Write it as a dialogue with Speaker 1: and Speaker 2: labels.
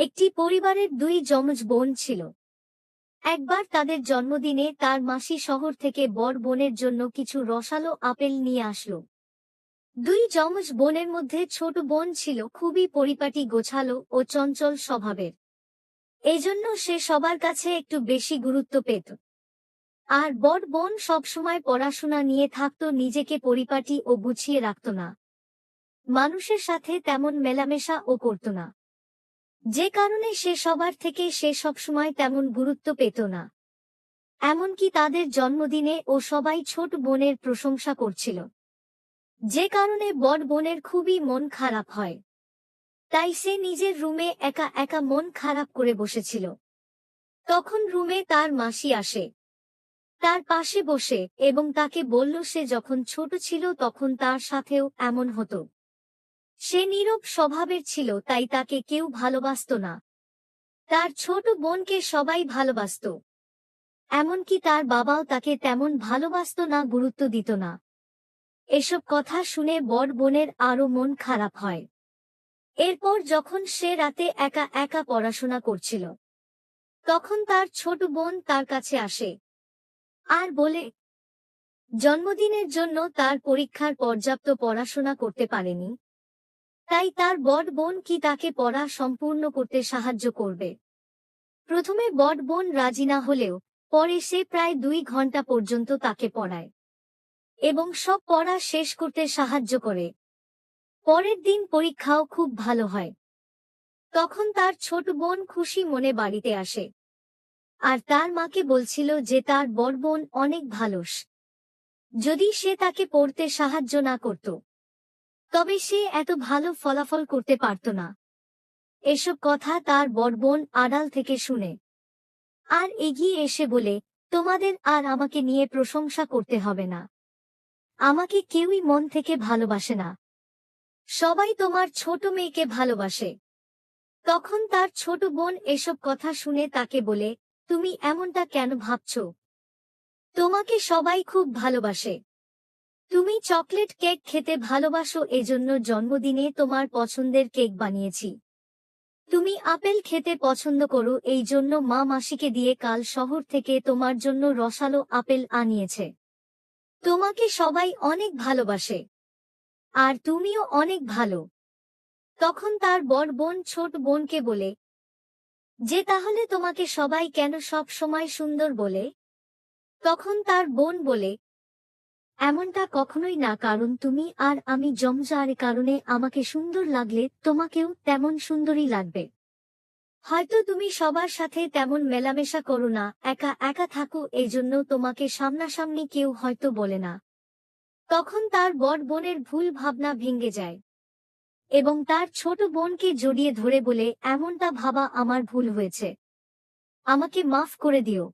Speaker 1: একটি পরিবারের দুই যমজ বোন ছিল। একবার তাদের জন্মদিনে তার মাসি শহর থেকে বড় বোনের জন্য কিছু রসালো আপেল নিয়ে আসলো। দুই যমজ বোনের মধ্যে ছোট বোন ছিল খুবই পরিপাটি, গোছালো ও চঞ্চল স্বভাবের। এজন্য সে সবার কাছে একটু বেশি গুরুত্ব পেত। আর বড় বোন সবসময় পড়াশোনা নিয়ে থাকত, নিজেকে পরিপাটি ও গুছিয়ে রাখত না। মানুষের সাথে তেমন মেলামেশা ও করত না, যে কারণে সে সবসময় তেমন গুরুত্ব পেত না। এমনকি তাদের জন্মদিনে ও সবাই ছোট বোনের প্রশংসা করছিল, যে কারণে বড় বোনের খুবই মন খারাপ হয়। তাই সে নিজের রুমে একা একা মন খারাপ করে বসেছিল। তখন রুমে তার মাসি আসে, তার পাশে বসে এবং তাকে বলল সে যখন ছোট ছিল তখন তার সাথেও এমন হতো। সে নীরব স্বভাবের ছিল, তাই তাকে কেউ ভালোবাসত না। তার ছোট বোনকে সবাই ভালোবাসত, এমনকি তার বাবাও তাকে তেমন ভালোবাসত না, গুরুত্ব দিত না। এসব কথা শুনে বড় বোনের আরো মন খারাপ হয়। এরপর যখন সে রাতে একা একা পড়াশোনা করছিল, তখন তার ছোট বোন তার কাছে আসে আর বলে জন্মদিনের জন্য তার পরীক্ষার পর্যাপ্ত পড়াশোনা করতে পারেনি, তাই তার বড় বোন কি তাকে পড়া সম্পূর্ণ করতে সাহায্য করবে। প্রথমে বড় বোন রাজি না হলেও পরে সে প্রায় 2 ঘন্টা পর্যন্ত তাকে পড়ায় এবং সব পড়া শেষ করতে সাহায্য করে। পরের দিন পরীক্ষাও খুব ভালো হয়। তখন তার ছোট বোন খুশি মনে বাড়িতে আসে আর তার মাকে বলছিল যে তার বড় বোন অনেক ভালো, যদি সে তাকে পড়তে সাহায্য না করত তবে সে এত ভালো ফলাফল করতে পারত না। এসব কথা তার বড় বোন আড়াল থেকে শুনে আর এগিয়ে এসে বলে, তোমাদের আর আমাকে নিয়ে প্রশংসা করতে হবে না। আমাকে কেউই মন থেকে ভালোবাসে না, সবাই তোমার ছোট মেয়েকে ভালোবাসে। তখন তার ছোট বোন এসব কথা শুনে তাকে বলে, তুমি এমনটা কেন ভাবছো? তোমাকে সবাই খুব ভালোবাসে। তুমি চকলেট কেক খেতে ভালোবাসো, এজন্য জন্মদিনে তোমার পছন্দের কেক বানিয়েছি। তুমি আপেল খেতে পছন্দ করো, এই জন্য মা মাসিকে দিয়ে কাল শহর থেকে তোমার জন্য রসালো আপেল আনিয়েছে। তোমাকে সবাই অনেক ভালোবাসে আর তুমিও অনেক ভালো। তখন তার বড় বোন ছোট বোনকে বলে যে তাহলে তোমাকে সবাই কেন সব সময় সুন্দর বলে? তখন তার বোন বলে, এমনটা কখনোই না, কারণ তুমি আর আমি জমজার কারণে আমাকে সুন্দর লাগলে তোমাকেও তেমন সুন্দরই লাগবে। হয়তো তুমি সবার সাথে তেমন মেলামেশা করো না, একা একা থাকো, এজন্য তোমাকে সামনাসামনি কেউ হয়তো বলে না। তখন তার বড় বোনের ভুল ভাবনা ভেঙে যায় এবং তার ছোট বোনকে জড়িয়ে ধরে বলে, এমনটা ভাবা আমার ভুল হয়েছে, আমাকে মাফ করে দিও।